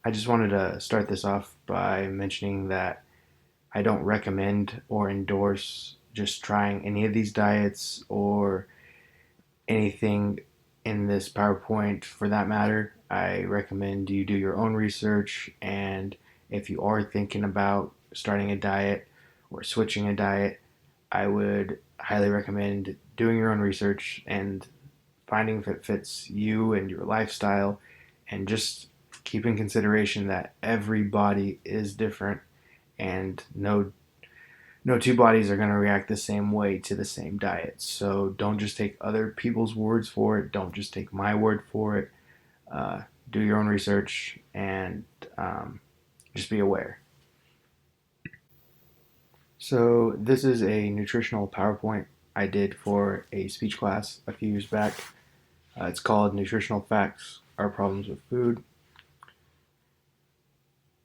I just wanted to start this off by mentioning that I don't recommend or endorse just trying any of these diets or anything in this PowerPoint for that matter. I recommend you do your own research, and if you are thinking about starting a diet or switching a diet, I would highly recommend doing your own research and finding if it fits you and your lifestyle, and just keep in consideration that every body is different and no two bodies are going to react the same way to the same diet. So don't just take other people's words for it. Don't just take my word for it. Uh, do your own research and just be aware. So this is a nutritional PowerPoint I did for a speech class a few years back. It's called Nutritional Facts: Our Problems with Food.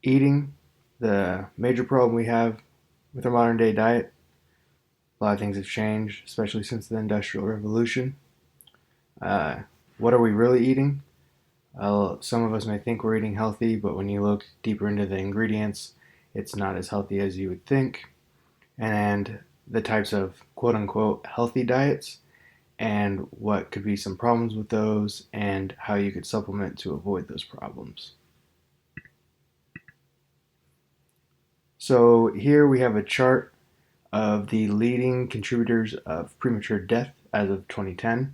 Eating, the major problem we have with our modern day diet. A lot of things have changed, especially since the Industrial Revolution. Uh, what are we really eating? Some of us may think we're eating healthy, but when you look deeper into the ingredients, it's not as healthy as you would think. And the types of quote unquote healthy diets, and what could be some problems with those, and how you could supplement to avoid those problems. So, here we have a chart of the leading contributors of premature death as of 2010.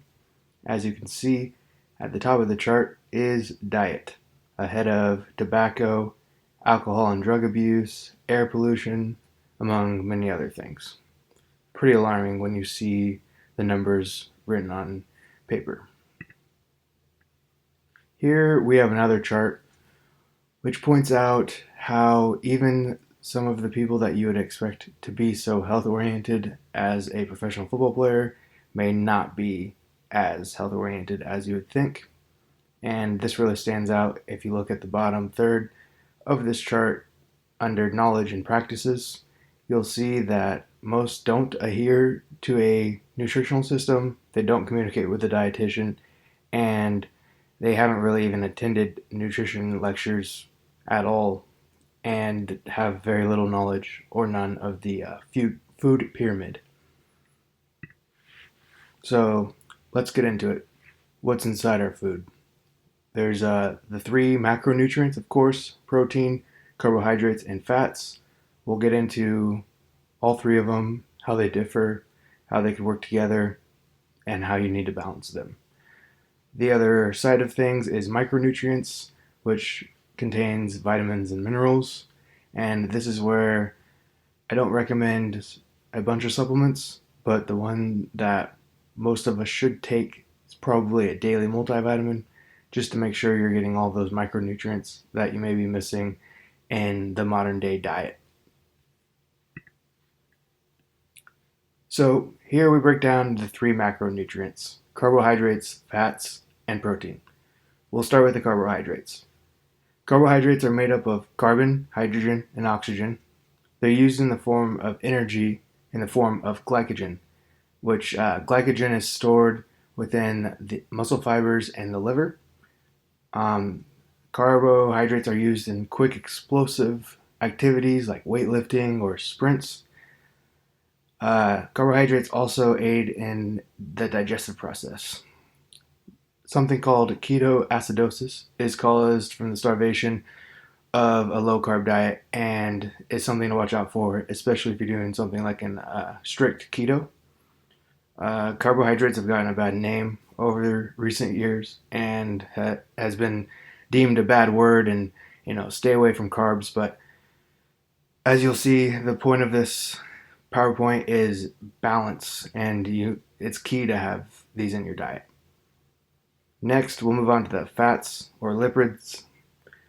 As you can see, at the top of the chart is diet, ahead of tobacco, alcohol and drug abuse, air pollution, among many other things. Pretty alarming when you see the numbers written on paper. Here we have another chart which points out how even some of the people that you would expect to be so health oriented as a professional football player may not be as health oriented as you would think. And this really stands out if you look at the bottom third of this chart under knowledge and practices. You'll see that most don't adhere to a nutritional system, they don't communicate with a dietitian, and they haven't really even attended nutrition lectures at all, and have very little knowledge or none of the food pyramid. So let's get into it. What's inside our food? There's the three macronutrients, of course: protein, carbohydrates, and fats. We'll get into all three of them, how they differ, how they can work together, and how you need to balance them. The other side of things is micronutrients, which contains vitamins and minerals. And this is where I don't recommend a bunch of supplements, but the one that most of us should take is probably a daily multivitamin, just to make sure you're getting all those micronutrients that you may be missing in the modern day diet. So here we break down the three macronutrients: carbohydrates, fats, and protein. We'll start with the carbohydrates. Carbohydrates are made up of carbon, hydrogen, and oxygen. They're used in the form of energy in the form of glycogen, which glycogen is stored within the muscle fibers and the liver. Um, Carbohydrates are used in quick explosive activities like weightlifting or sprints. Carbohydrates also aid in the digestive process. Something called ketoacidosis is caused from the starvation of a low carb diet, and is something to watch out for, especially if you're doing something like an strict keto. Carbohydrates have gotten a bad name over recent years and has been deemed a bad word, and stay away from carbs. But as you'll see, the point of this PowerPoint is balance, and it's key to have these in your diet. Next, we'll move on to the fats or lipids.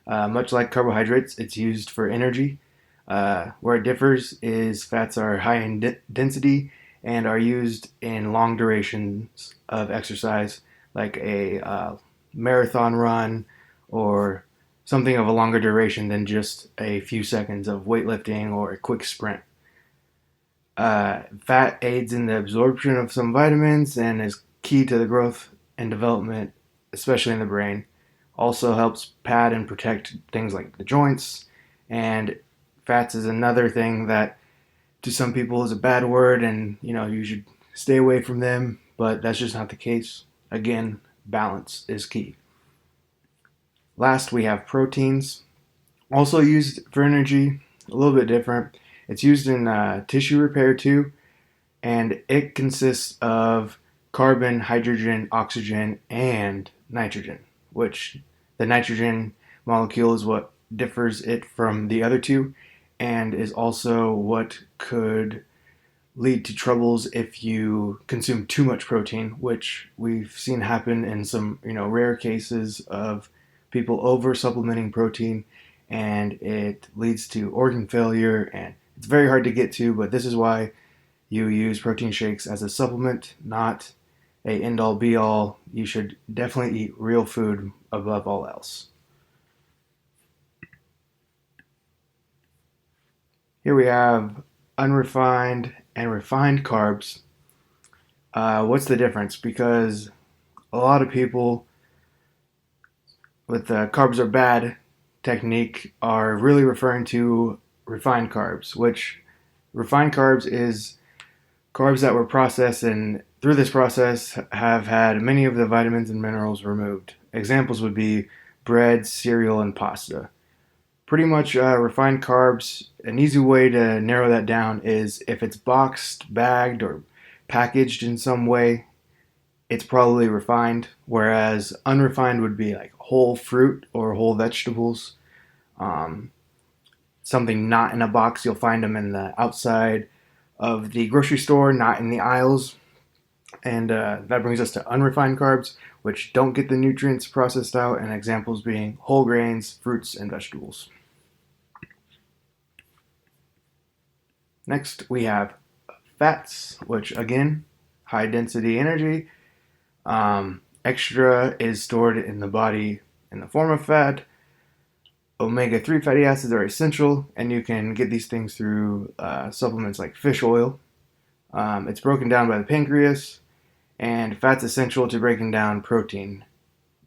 Much like carbohydrates, it's used for energy. Where it differs is fats are high in density and are used in long durations of exercise, like a marathon run or something of a longer duration than just a few seconds of weightlifting or a quick sprint. Fat aids in the absorption of some vitamins and is key to the growth and development, especially in the brain. Also helps pad and protect things like the joints. And fats is another thing that to some people is a bad word, and you should stay away from them, but that's just not the case. Again, balance is key. Last, we have proteins, also used for energy, a little bit different. It's used in tissue repair too, and it consists of carbon, hydrogen, oxygen, and nitrogen, which the nitrogen molecule is what differs it from the other two, and is also what could lead to troubles if you consume too much protein, which we've seen happen in some rare cases of people over supplementing protein, and it leads to organ failure, and it's very hard to get to. But this is why you use protein shakes as a supplement, not a end all be all. You should definitely eat real food above all else. Here we have unrefined and refined carbs. What's the difference? Because a lot of people with the carbs are bad technique are really referring to refined carbs, which refined carbs is carbs that were processed and through this process have had many of the vitamins and minerals removed. Examples would be bread, cereal, and pasta. Pretty much refined carbs, an easy way to narrow that down is if it's boxed, bagged, or packaged in some way, it's probably refined, whereas unrefined would be like whole fruit or whole vegetables. Um, Something not in a box, you'll find them in the outside of the grocery store, not in the aisles. And that brings us to unrefined carbs, which don't get the nutrients processed out, and examples being whole grains, fruits, and vegetables. Next, we have fats, which again, high density energy. Extra is stored in the body in the form of fat. Omega-3 fatty acids are essential, and you can get these things through supplements like fish oil. It's broken down by the pancreas, and fat's essential to breaking down protein.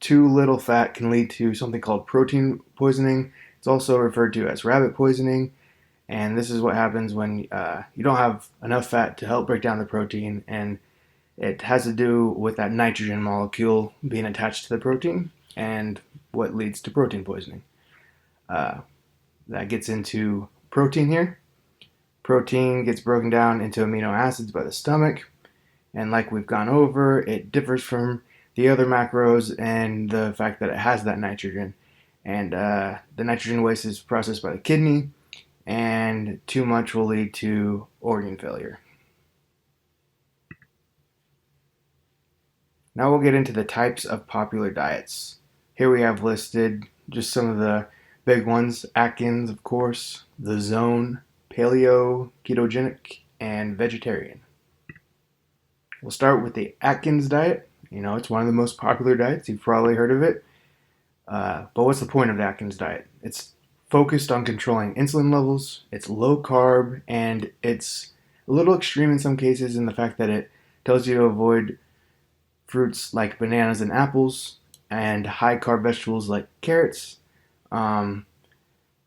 Too little fat can lead to something called protein poisoning. It's also referred to as rabbit poisoning, and this is what happens when you don't have enough fat to help break down the protein, and it has to do with that nitrogen molecule being attached to the protein and what leads to protein poisoning. Uh, that gets into protein here. Protein gets broken down into amino acids by the stomach, and like we've gone over, it differs from the other macros and the fact that it has that nitrogen. And the nitrogen waste is processed by the kidney, and too much will lead to organ failure. Now we'll get into the types of popular diets. Here we have listed just some of the big ones: Atkins, of course, the Zone, Paleo, Ketogenic, and Vegetarian. We'll start with the Atkins diet. It's one of the most popular diets. You've probably heard of it. But what's the point of the Atkins diet? It's focused on controlling insulin levels, it's low carb, and it's a little extreme in some cases in the fact that it tells you to avoid fruits like bananas and apples, and high carb vegetables like carrots. Um,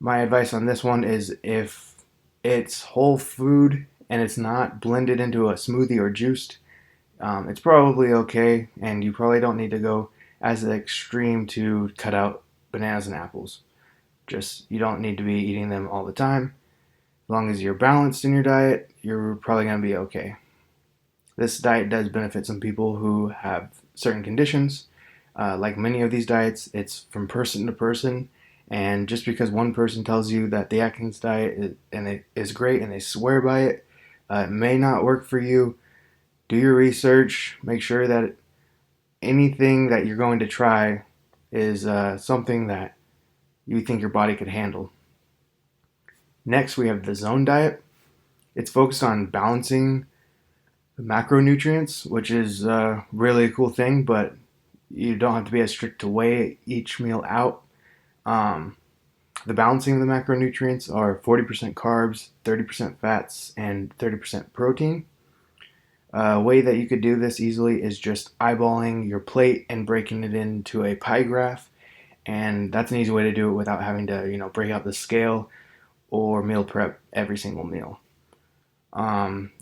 my advice on this one is if it's whole food and it's not blended into a smoothie or juiced, it's probably okay, and you probably don't need to go as extreme to cut out bananas and apples. Just you don't need to be eating them all the time. As long as you're balanced in your diet, you're probably going to be okay. This diet does benefit some people who have certain conditions. Like many of these diets, it's from person to person. And just because one person tells you that the Atkins diet is great and they swear by it, it may not work for you. Do your research. Make sure that anything that you're going to try is something that you think your body could handle. Next, we have the Zone diet. It's focused on balancing the macronutrients, which is really a cool thing, but you don't have to be as strict to weigh each meal out. The balancing of the macronutrients are 40% carbs, 30% fats, and 30% protein. A way that you could do this easily is just eyeballing your plate and breaking it into a pie graph and that's an easy way to do it without having to, break out the scale or meal prep every single meal.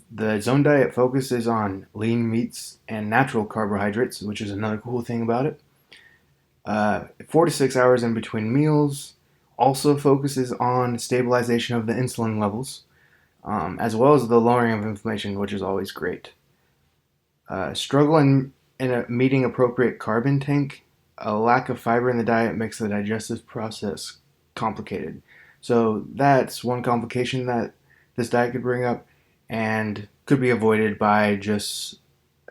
The Zone Diet focuses on lean meats and natural carbohydrates, which is another cool thing about it. 4 to 6 hours in between meals also focuses on stabilization of the insulin levels, as well as the lowering of inflammation, which is always great. Struggle in meeting appropriate carb intake. A lack of fiber in the diet makes the digestive process complicated. So that's one complication that this diet could bring up and could be avoided by just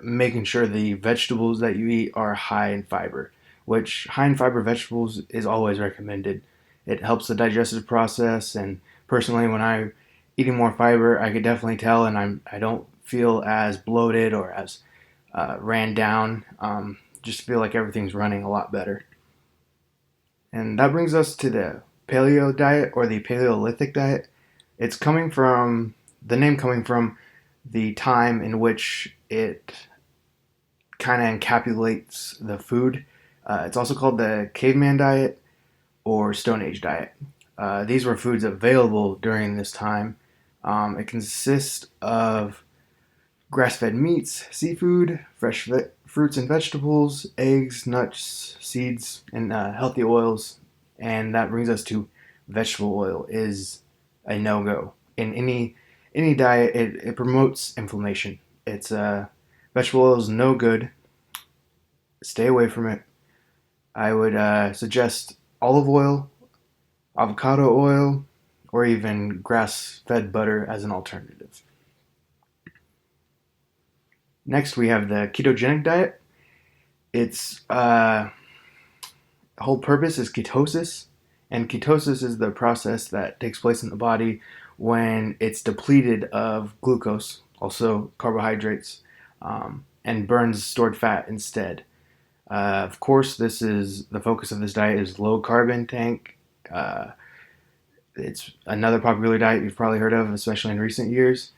making sure the vegetables that you eat are high in fiber, which high in fiber vegetables is always recommended. It helps the digestive process, and personally, when I'm eating more fiber, I could definitely tell, and I don't feel as bloated or as ran down. Just feel like everything's running a lot better. And that brings us to the paleo diet or the Paleolithic diet. It's coming from the name coming from the time in which it kind of encapsulates the food. It's also called the caveman diet or Stone Age diet. These were foods available during this time. It consists of grass-fed meats, seafood, fresh fruits and vegetables, eggs, nuts, seeds, and healthy oils. And that brings us to vegetable oil is a no-go in any diet. It promotes inflammation. It's vegetable oil is no good. Stay away from it. I would suggest olive oil, avocado oil, or even grass-fed butter as an alternative. Next, we have the ketogenic diet. Its whole purpose is ketosis, and ketosis is the process that takes place in the body when it's depleted of glucose, also carbohydrates, and burns stored fat instead. Of course, this is the focus of this diet is low carb intake. It's another popular diet you've probably heard of, especially in recent years.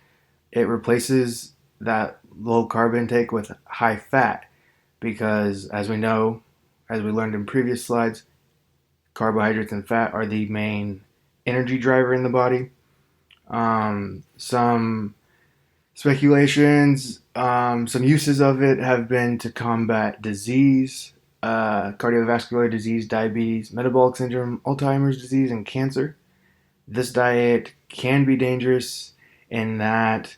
It replaces that low carb intake with high fat because, as we know, as we learned in previous slides, carbohydrates and fat are the main energy driver in the body. Some speculations, some uses of it have been to combat disease, cardiovascular disease, diabetes, metabolic syndrome, Alzheimer's disease, and cancer. This diet can be dangerous in that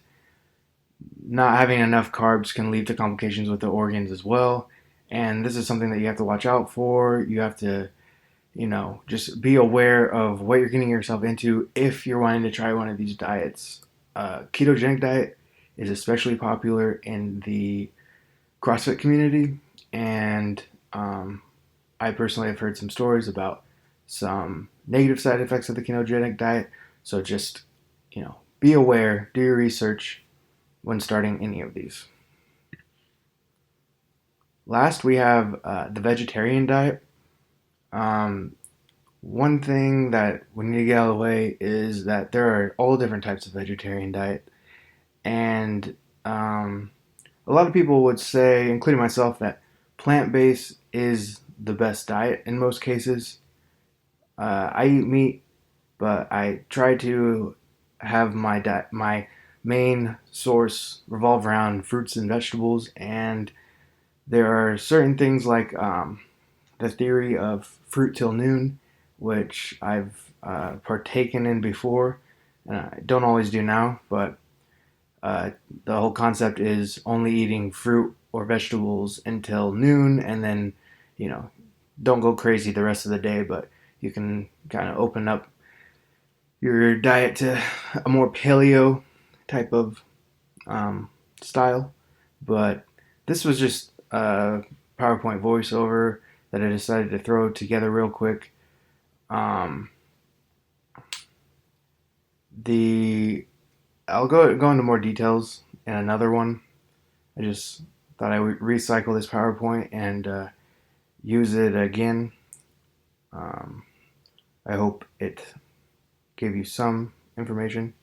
not having enough carbs can lead to complications with the organs as well. And this is something that you have to watch out for. You have to, just be aware of what you're getting yourself into if you're wanting to try one of these diets. Ketogenic diet is especially popular in the CrossFit community, and I personally have heard some stories about some negative side effects of the ketogenic diet. So just, be aware, do your research when starting any of these. Last, we have the vegetarian diet. One thing that we need to get out of the way is that there are all different types of vegetarian diet, and a lot of people would say, including myself, that plant-based is the best diet in most cases. I eat meat, but I try to have my main source revolve around fruits and vegetables, and there are certain things like the theory of fruit till noon, which I've partaken in before, and I don't always do now, but the whole concept is only eating fruit or vegetables until noon, and then, don't go crazy the rest of the day, but you can kind of open up your diet to a more paleo type of style. But this was just a PowerPoint voiceover that I decided to throw together real quick. I'll go into more details in another one. I just thought I would recycle this PowerPoint and use it again. I hope it gave you some information.